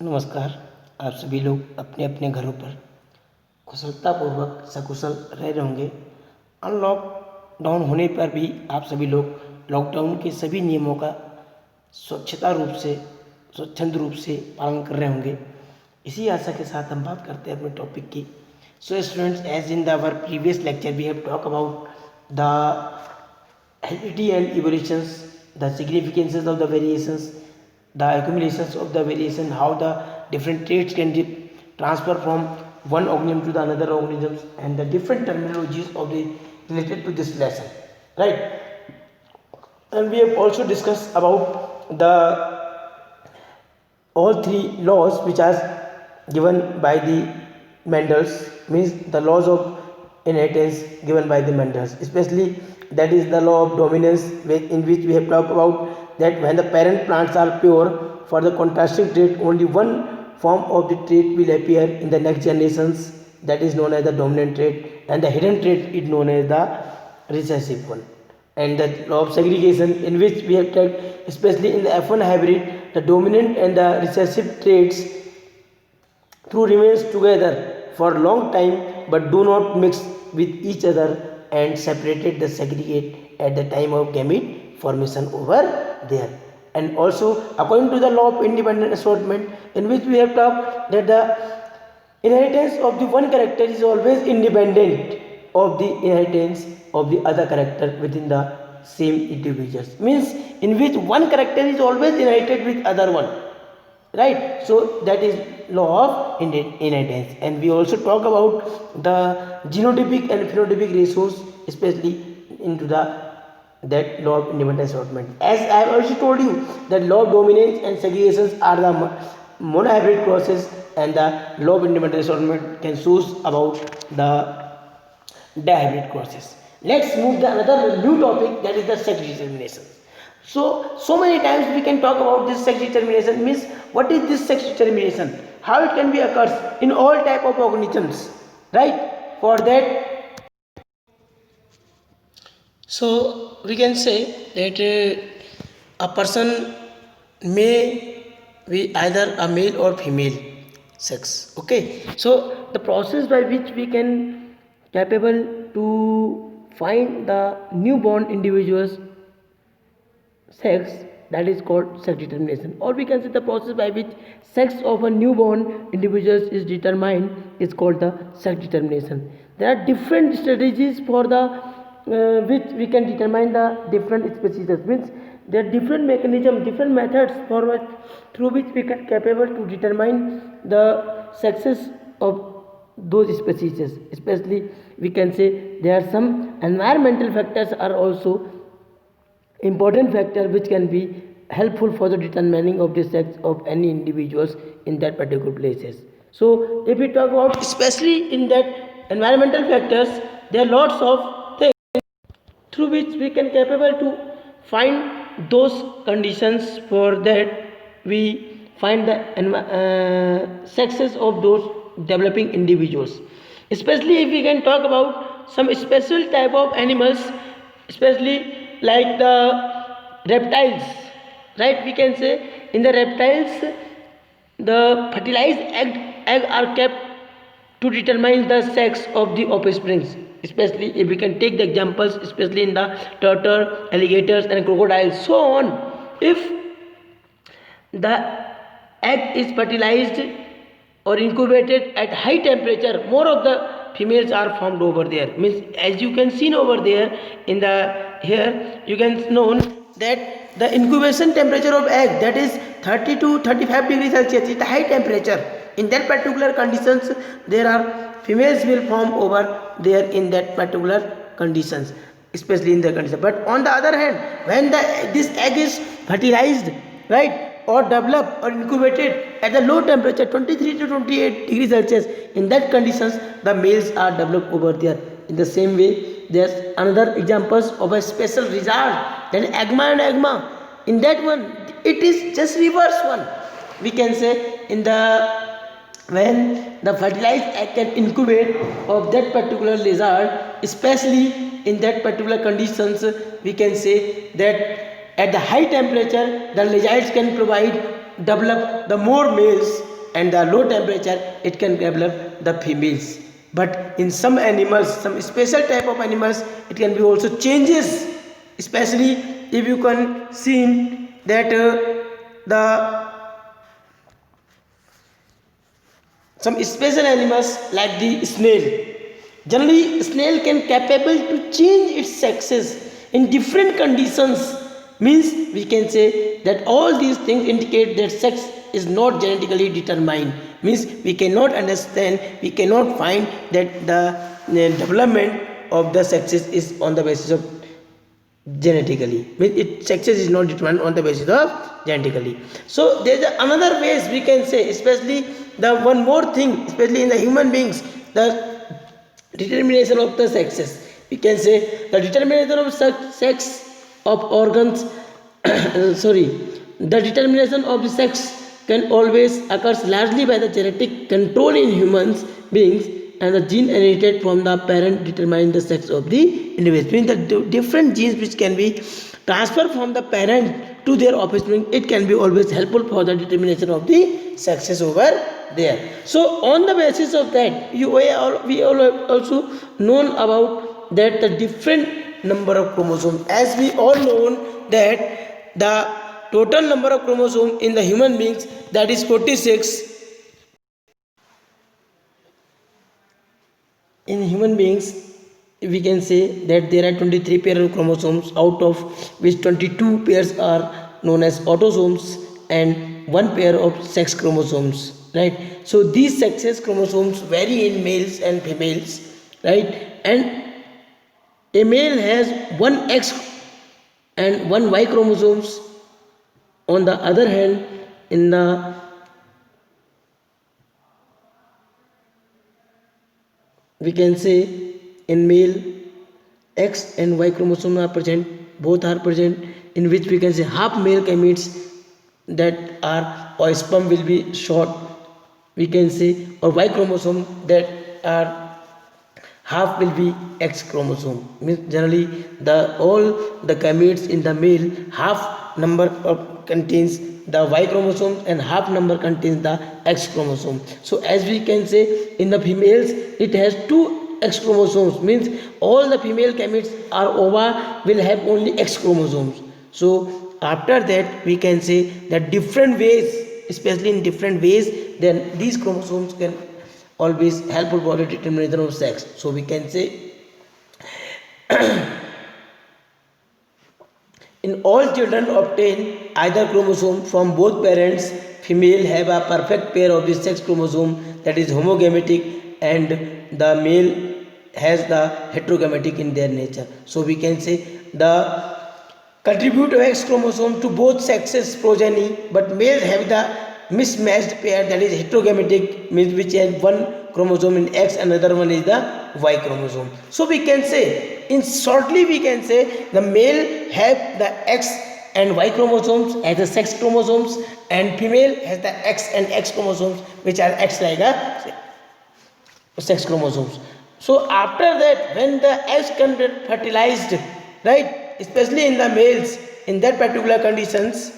नमस्कार। आप सभी लोग अपने अपने घरों पर कुशलतापूर्वक सकुशल रह रहे होंगे। अनलॉकडाउन होने पर भी आप सभी लोग लॉकडाउन के सभी नियमों का स्वच्छंद रूप से पालन कर रहे होंगे। इसी आशा के साथ हम बात करते हैं अपने टॉपिक की। So students, as in our previous lecture we have talk about the heredity and evolutions, the significances of the variations, the accumulations of the variation, how the different traits can transfer from one organism to the another organisms, and the different terminologies of the related to this lesson, right? And we have also discussed about the all three laws which are given by the Mendels, means the laws of inheritance given by the Mendels, especially that is the law of dominance, in which we have talked about that when the parent plants are pure, for the contrasting trait only one form of the trait will appear in the next generations, that is known as the dominant trait, and the hidden trait is known as the recessive one. And the law of segregation, in which we have talked especially in the F1 hybrid, the dominant and the recessive traits through remains together for a long time but do not mix with each other and separated the segregate at the time of gamete formation over there. And also according to the law of independent assortment, in which we have talked that the inheritance of the one character is always independent of the inheritance of the other character within the same individuals, means in which one character is always inherited with other one, right? So that is law of inheritance. And we also talk about the genotypic and phenotypic ratios, especially into the that law of independent assortment. As I have also told you that law of dominance and segregations are the monohybrid process, and the law of independent assortment can choose about the dihybrid process. Let's move to another new topic, that is the sex determination. So many times we can talk about this sex determination, means what is this sex determination, how it can be occurs in all type of organisms, right? For that, so we can say that a person may be either a male or female sex. Okay, so the process by which we can capable to find the newborn individuals sex, that is called sex determination, or we can say the process by which sex of a newborn individual is determined is called the sex determination. There are different strategies for the which we can determine the different species, means there are different mechanisms, different methods for which through which we can capable to determine the sexes of those species. Especially we can say there are some environmental factors are also important factor which can be helpful for the determining of the sex of any individuals in that particular places. So if we talk about especially in that environmental factors, there are lots of things through which we can capable to find those conditions, for that we find the sexes of those developing individuals. Especially if we can talk about some special type of animals, especially like the reptiles, right? We can say in the reptiles the fertilized egg are kept to determine the sex of the offsprings. Especially if we can take the examples, especially in the turtle, alligators and crocodiles, so on. If the egg is fertilized or incubated at high temperature, more of the females are formed over there, means as you can see over there in the here you can know that the incubation temperature of egg, that is 30 to 35 degrees Celsius, is the high temperature. In that particular conditions there are females will form over there in that particular conditions, especially in the condition. But on the other hand, when this egg is fertilized, right, or developed or incubated at the low temperature 23 to 28 degrees Celsius, in that conditions the males are developed over there. In the same way, there's another examples of a special result, then agma and agma. In that one it is just reverse one. We can say in the when the fertilized egg can incubate of that particular lizard, especially in that particular conditions, we can say that at the high temperature the lizards can develop the more males and the low temperature, it can develop the females. But in some animals, some special type of animals, it can be also changes, especially if you can see that the some special animals like the snail. Generally, snail can capable to change its sexes in different conditions. Means we can say that all these things indicate that sex is not genetically determined. Means we cannot understand, we cannot find that the development of the sexes is on the basis of genetically. Means it sexes is not determined on the basis of genetically. So there is another ways we can say, especially the one more thing, especially in the human beings, the determination of the sexes. We can say the determination of sex of organs sorry, the determination of the sex can always occurs largely by the genetic control in humans beings, and the gene inherited from the parent determine the sex of the individual. Means the different genes which can be transferred from the parent to their offspring, it can be always helpful for the determination of the sexes over there. So on the basis of that, we all have also known about that the different number of chromosomes. As we all know that the total number of chromosomes in the human beings, that is 46. In human beings, we can say that there are 23 pairs of chromosomes, out of which 22 pairs are known as autosomes and one pair of sex chromosomes, right? So these sexes chromosomes vary in males and females, right? And a male has one X and one Y chromosomes. On the other hand, in the we can say in male X and Y chromosome are present, both are present, in which we can say half male gametes that are or sperm will be short, we can say, or Y chromosome that are half will be X chromosome. Means generally the all the gametes in the male, half number of contains the Y chromosome and half number contains the X chromosome. So as we can say in the females, it has two X chromosomes. Means all the female gametes are ova will have only X chromosomes. So after that we can say that different ways, especially in different ways, then these chromosomes can always helpful for the determination of sex. So we can say in all children obtain either chromosome from both parents. Female have a perfect pair of the sex chromosome, that is homogametic, and the male has the heterogametic in their nature. So we can say the contribute of X chromosome to both sexes progeny, but males have the mismatched pair, that is heterogametic, means which has one chromosome in X, another one is the Y chromosome. So we can say, in shortly we can say the male have the X and Y chromosomes as the sex chromosomes, and female has the X and X chromosomes which are X like a sex chromosomes. So after that, when the eggs can be fertilized, right, especially in the males, in that particular conditions,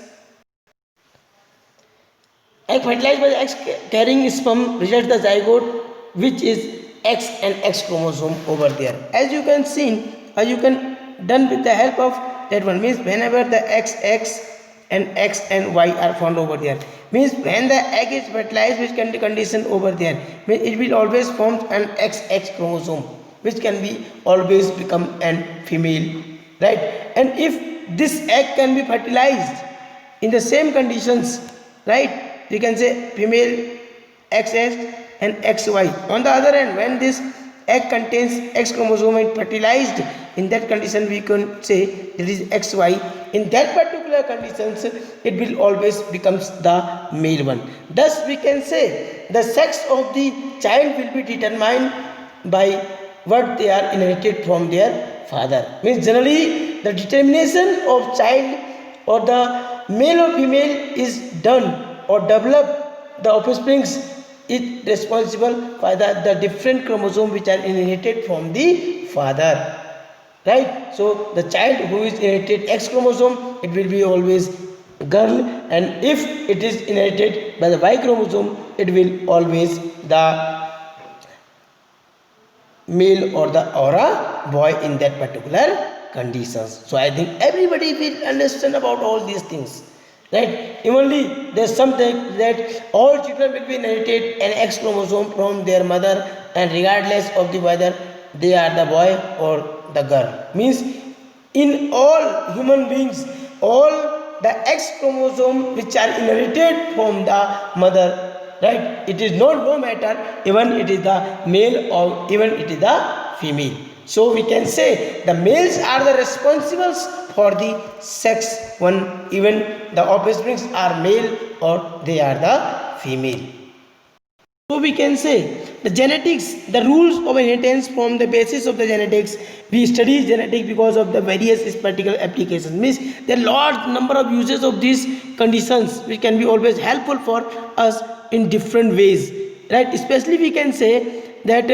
egg fertilized by the X carrying sperm results the zygote, which is X and X chromosome over there. As you can see, you can done with the help of that one. Means whenever the XX and X and Y are found over there, means when the egg is fertilized, which can be condition over there, means it will always form an XX chromosome, which can be always become an female, right? And if this egg can be fertilized in the same conditions, right, we can say female XX and XY. On the other hand, when this egg contains X chromosome and fertilized, in that condition we can say it is XY. In that particular conditions, it will always becomes the male one. Thus we can say the sex of the child will be determined by what they are inherited from their father. Means generally the determination of child or the male or female is done or developed the offsprings is responsible by the different chromosome which are inherited from the father, right? So the child who is inherited X chromosome, it will be always girl, and if it is inherited by the Y chromosome, it will always the male or the aura boy in that particular conditions. So I think everybody will understand about all these things, right? Only there's something that all children will be inherited an X chromosome from their mother, and regardless of the whether they are the boy or the girl, means in all human beings, all the X chromosome which are inherited from the mother, right? It is not no matter even it is the male or even it is the female. So we can say the males are the responsibles for the sex one, even the offsprings are male or they are the female. So we can say the genetics, the rules of inheritance from the basis of the genetics. We study genetics because of the various particular applications. Means there are large number of uses of these conditions which can be always helpful for us in different ways, right? Especially we can say that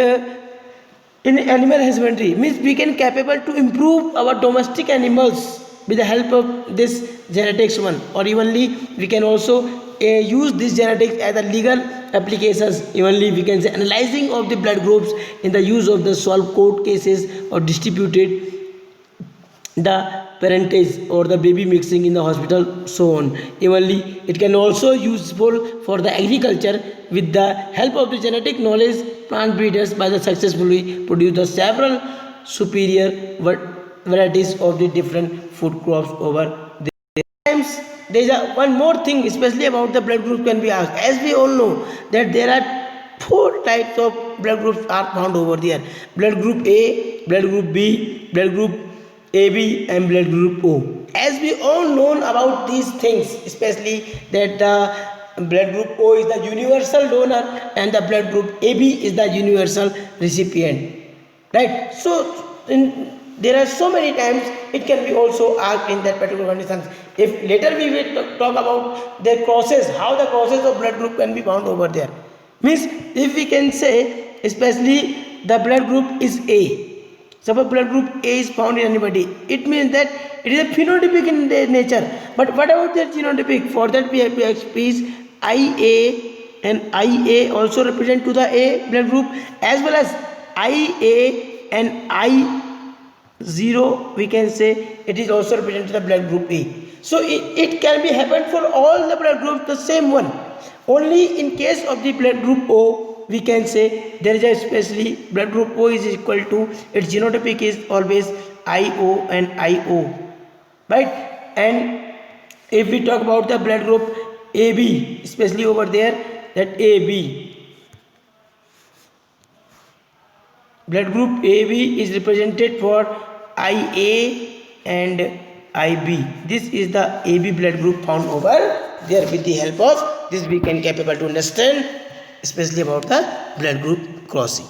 in animal husbandry, means we can capable to improve our domestic animals with the help of this genetics one, or evenly we can also use this genetics as a legal applications. Evenly we can say analyzing of the blood groups in the use of the solved court cases or distributed the parentage or the baby mixing in the hospital, so on. Evenly it can also useful for the agriculture with the help of the genetic knowledge. Plant breeders by the successfully produce the several superior varieties of the different food crops over the times. There is one more thing especially about the blood group can be asked. As we all know that there are four types of blood groups are found over there: blood group A, blood group B, blood group AB, and blood group O. As we all know about these things, especially that the blood group O is the universal donor and the blood group AB is the universal recipient, right? So there are so many times it can be also asked in that particular conditions. If later we will talk about their crosses, how the crosses of blood group can be found over there. Means if we can say especially the blood group is A. Suppose blood group A is found in anybody, it means that it is a phenotypic in nature. But what about their genotypic? For that we have to express IA, and IA also represent to the A blood group, as well as IA and I0 we can say it is also represent to the blood group A. So it can be happen for all the blood groups the same one. Only in case of the blood group O we can say there is a especially blood group O is equal to its genotypic is always IO and IO, right? And if we talk about the blood group AB, especially over there, that AB blood group AB is represented for IA and IB. This is the AB blood group found over there. With the help of this we can capable to understand especially about the blood group crossing.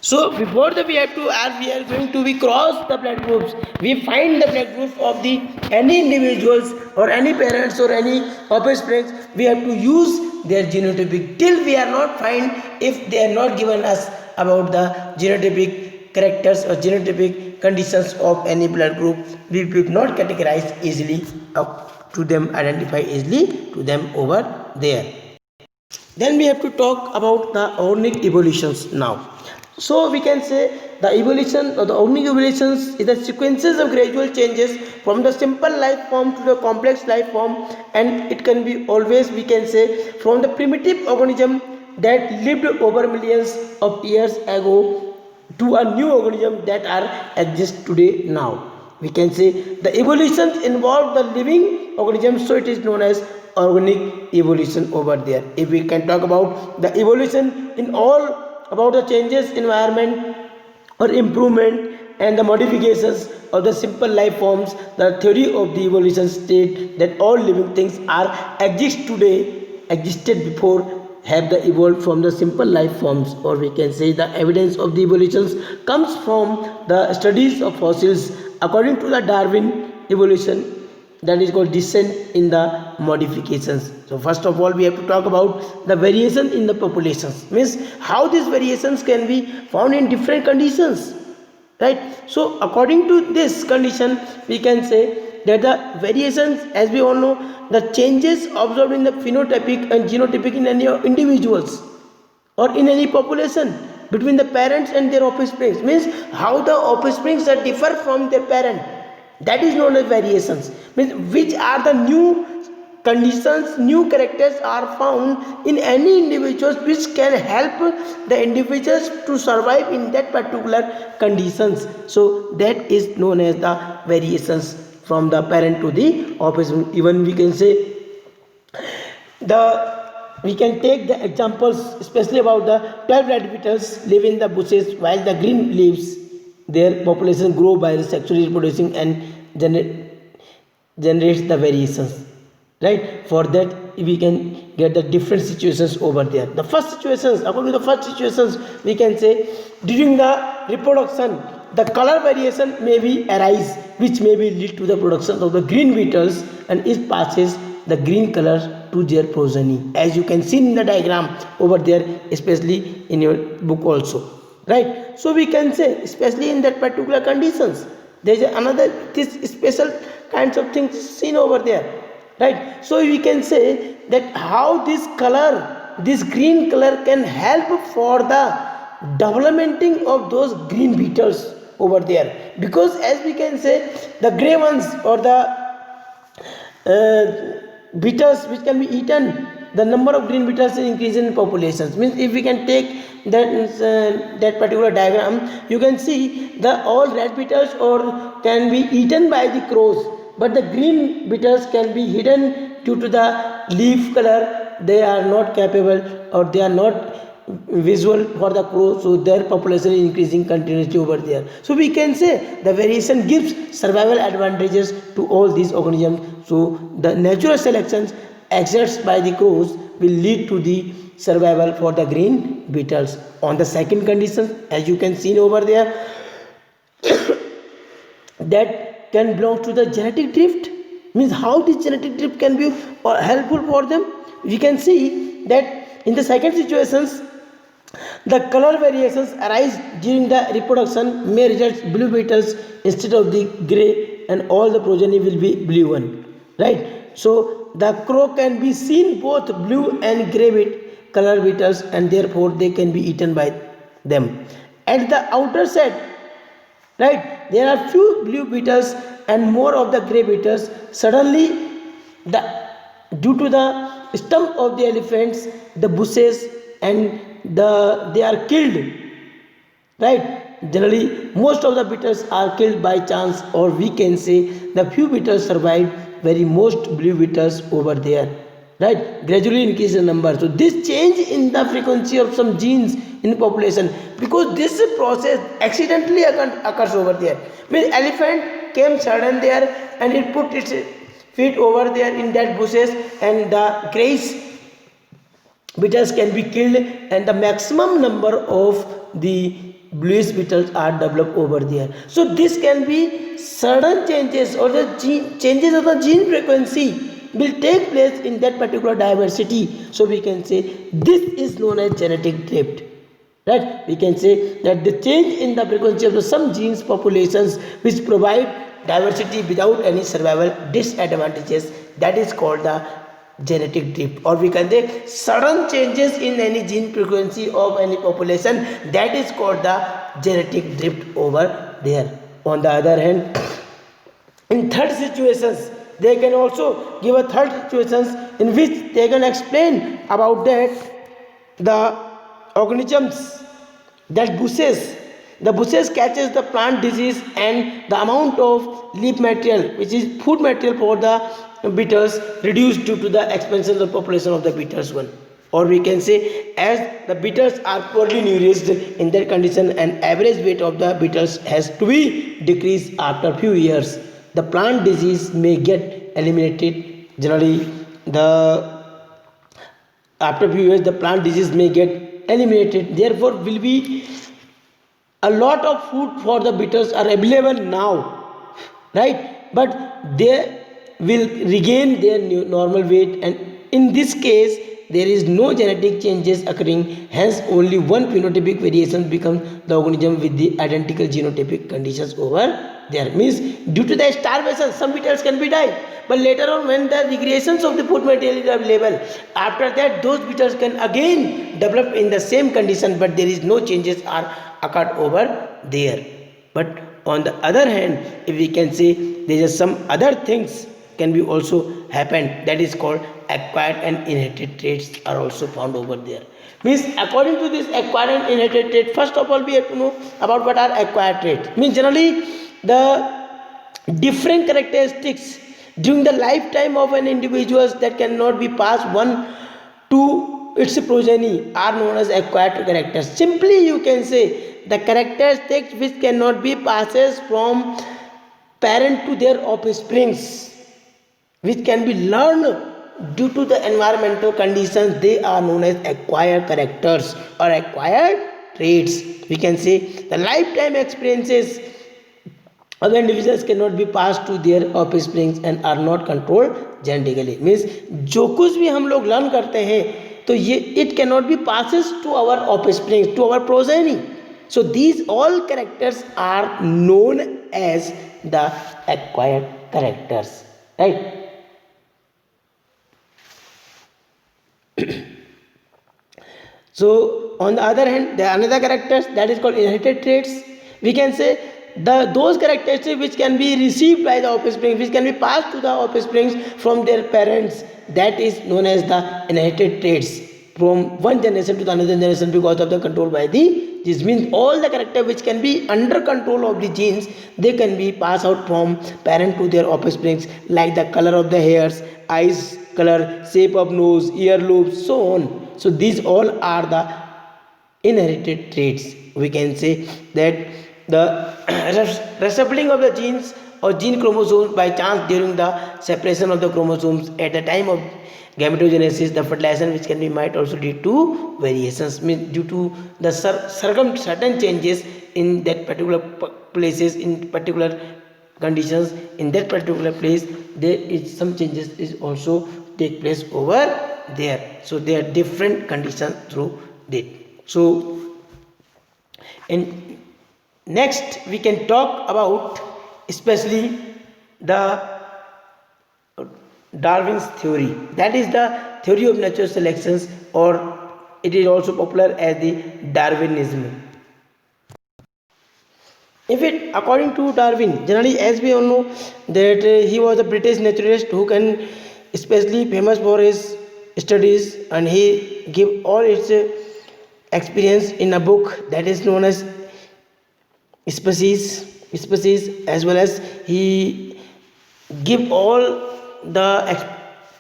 So before that we are going to be cross the blood groups. We find the blood groups of the any individuals or any parents or any offspring. We have to use their genotypic till we are not find if they are not given us about the genotypic characters or genotypic conditions of any blood group. We will not categorize easily to them, identify easily to them over there. Then we have to talk about the organic evolutions now. So we can say the evolution or the organic evolutions is the sequences of gradual changes from the simple life form to the complex life form, and it can be always we can say from the primitive organism that lived over millions of years ago to a new organism that are exist today now. We can say the evolutions involve the living organisms, so it is known as organic evolution over there. If we can talk about the evolution in all about the changes environment or improvement and the modifications of the simple life forms, the theory of the evolution state that all living things are exist today existed before have the evolved from the simple life forms, or we can say the evidence of the evolutions comes from the studies of fossils according to the Darwin evolution, that is called descent in the modifications. So first of all we have to talk about the variation in the populations, means how these variations can be found in different conditions, right? So according to this condition we can say that the variations, as we all know, the changes observed in the phenotypic and genotypic in any individuals or in any population between the parents and their offsprings, means how the offsprings are differ from their parent, that is known as variations, means which are the new conditions, new characters are found in any individuals which can help the individuals to survive in that particular conditions. So that is known as the variations from the parent to the offspring. Even we can say the we can take the examples especially about the 12 red beetles live in the bushes while the green leaves their population grow by sexually reproducing and generates the variations, right? For that we can get the different situations over there. The first situations, according to the first situations, we can say during the reproduction the color variation may be arise which may be lead to the production of the green beetles and it passes the green color to their progeny, as you can see in the diagram over there, especially in your book also, right? So we can say especially in that particular conditions there is another this special kinds of things seen over there, right? So we can say that how this color, this green color can help for the developmenting of those green beetles over there, because as we can say the gray ones or the beetles which can be eaten, the number of green beetles is increasing in populations, means if we can take that particular diagram, you can see the all red beetles or can be eaten by the crows, but the green beetles can be hidden due to the leaf color, they are not capable or they are not visual for the crow, so their population is increasing continuously over there. So we can say the variation gives survival advantages to all these organisms. So the natural selections exerts by the crows will lead to the survival for the green beetles. On the second condition, as you can see over there, that can belong to the genetic drift, means how this genetic drift can be helpful for them. We can see that in the second situations the color variations arise during the reproduction may result blue beetles instead of the gray and all the progeny will be blue one, right? So the crow can be seen both blue and gray color beetles and therefore they can be eaten by them. At the outer set, right, there are few blue beetles and more of the gray beetles. Suddenly the due to the stump of the elephants, the bushes and they are killed, right? Generally most of the beetles are killed by chance, or we can say the few beetles survive, very most blue beetles over there, right? Gradually increase the number. So this change in the frequency of some genes in population, because this process accidentally occurs over there, means elephant came sudden there and it put its feet over there in that bushes and the grace beetles can be killed and the maximum number of the bluish beetles are developed over there. So this can be sudden changes or the changes of the gene frequency will take place in that particular diversity. So we can say this is known as genetic drift, right? We can say that the change in the frequency of the some genes populations which provide diversity without any survival disadvantages, that is called the genetic drift, or we can say sudden changes in any gene frequency of any population, that is called the genetic drift over there. On the other hand, in third situations they can also give a third situations in which they can explain about that the organisms that the bushes catches the plant disease and the amount of leaf material which is food material for the beetles reduced due to the expansion of the population of the beetles one, or we can say as the beetles are poorly nourished in that condition and average weight of the beetles has to be decreased after few years, the plant disease may get eliminated. Generally the after few years the plant disease may get eliminated, therefore will be a lot of food for the beetles are available now, right? But they will regain their normal weight, and in this case there is no genetic changes occurring, hence only one phenotypic variation becomes the organism with the identical genotypic conditions over there. Means due to the starvation, some beetles can be died, but later on when the regressions of the food material is available, after that those beetles can again develop in the same condition, but there is no changes are occurred over there. But on the other hand, if we can say there is some other things can be also happened, that is called acquired and inherited traits are also found over there. Means according to this acquired and inherited trait, first of all we have to know about what are acquired traits. Means generally the different characteristics during the lifetime of an individual that cannot be passed one to its progeny are known as acquired characters. Simply you can say the characteristics which cannot be passed from parent to their offsprings, which can be learned due to the environmental conditions, they are known as acquired characters or acquired traits. We can say the lifetime experiences of individuals cannot be passed to their offsprings and are not controlled genetically. Means जो कुछ भी हम लोग learn करते हैं तो ये it cannot be passes to our offspring, to our progeny. So these all characters are known as the acquired characters, right? So on the other hand, there are another characters that is called inherited traits. We can say those characteristics which can be received by the offspring, which can be passed to the offsprings from their parents, that is known as the inherited traits from one generation to the another generation because of the control by the genes. Means all the character which can be under control of the genes, they can be passed out from parent to their offsprings, like the color of the hairs, eyes color, shape of nose, ear lobes, so on. So these all are the inherited traits. We can say that the reshuffling of the genes or gene chromosomes by chance during the separation of the chromosomes at the time of gametogenesis, the fertilization which can be might also lead to variations. Means due to the certain changes in that particular places, in particular conditions in that particular place, there is some changes is also take place over there. So there are different conditions through it. So in next we can talk about especially the Darwin's theory, that is the theory of natural selections, or it is also popular as the Darwinism. If it according to Darwin, generally as we all know that he was a British naturalist who can especially famous for his studies, and he gave all its experience in a book that is known as species, as well as he give all the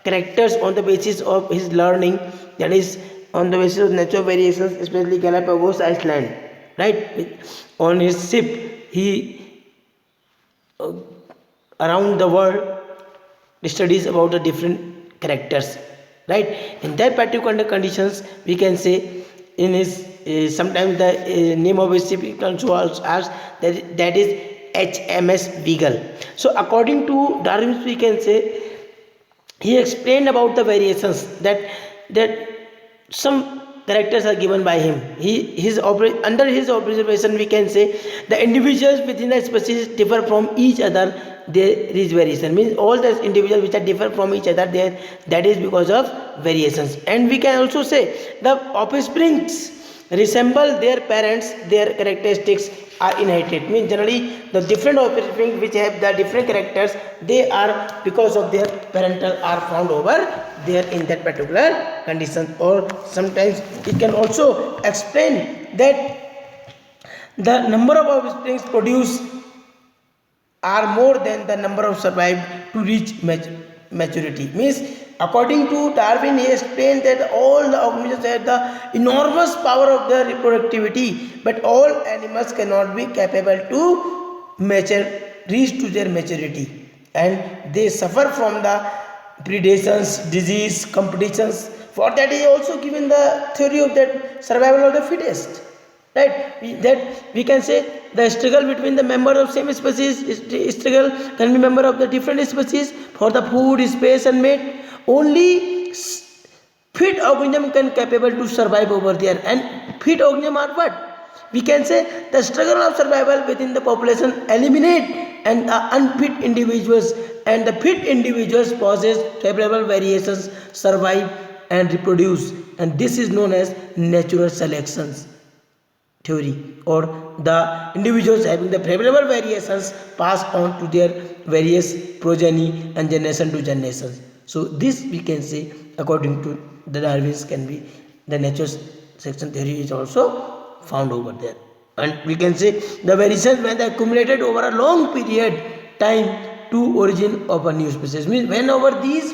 characters on the basis of his learning, that is on the basis of natural variations, especially Galapagos Island, right? On his ship he around the world studies about the different characters, right? In that particular conditions we can say in his sometimes the name of his ship also asked that is HMS Beagle. So according to Darwin, we can say he explained about the variations that some characters are given by him. Under his observation we can say the individuals within the species differ from each other. There is variation, means all the individuals which are different from each other, there that is because of variations. And we can also say the offsprings resemble their parents, their characteristics are inherited. Means generally the different offspring which have the different characters, they are because of their parental are found over there in that particular condition. Or sometimes it can also explain that the number of offsprings produced are more than the number of survived to reach maturity. Means according to Darwin, he explained that all the organisms have the enormous power of their reproductivity, but all animals cannot be capable to reach to their maturity, and they suffer from the predations, disease, competitions. For that he also given the theory of that survival of the fittest, right? We can say the struggle between the members of same species, struggle can be member of the different species for the food, space and mate. Only fit organism can capable to survive over there. And fit organism are what? We can say the struggle of survival within the population eliminate and unfit individuals, and the fit individuals possess favorable variations, survive and reproduce, and this is known as natural selections theory, or the individuals having the favorable variations pass on to their various progeny and generation to generations. So this we can say according to the Darwin's can be the natural selection theory is also found over there. And we can say the variations when they accumulated over a long period time to origin of a new species, means whenever these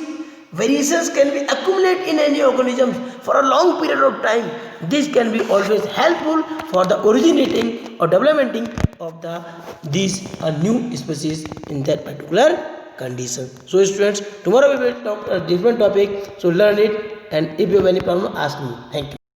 variations can be accumulated in any organism for a long period of time, this can be always helpful for the originating or developing of the these new species in that particular condition. So students, tomorrow we will talk a different topic, so learn it, and if you have any problem ask me. Thank you.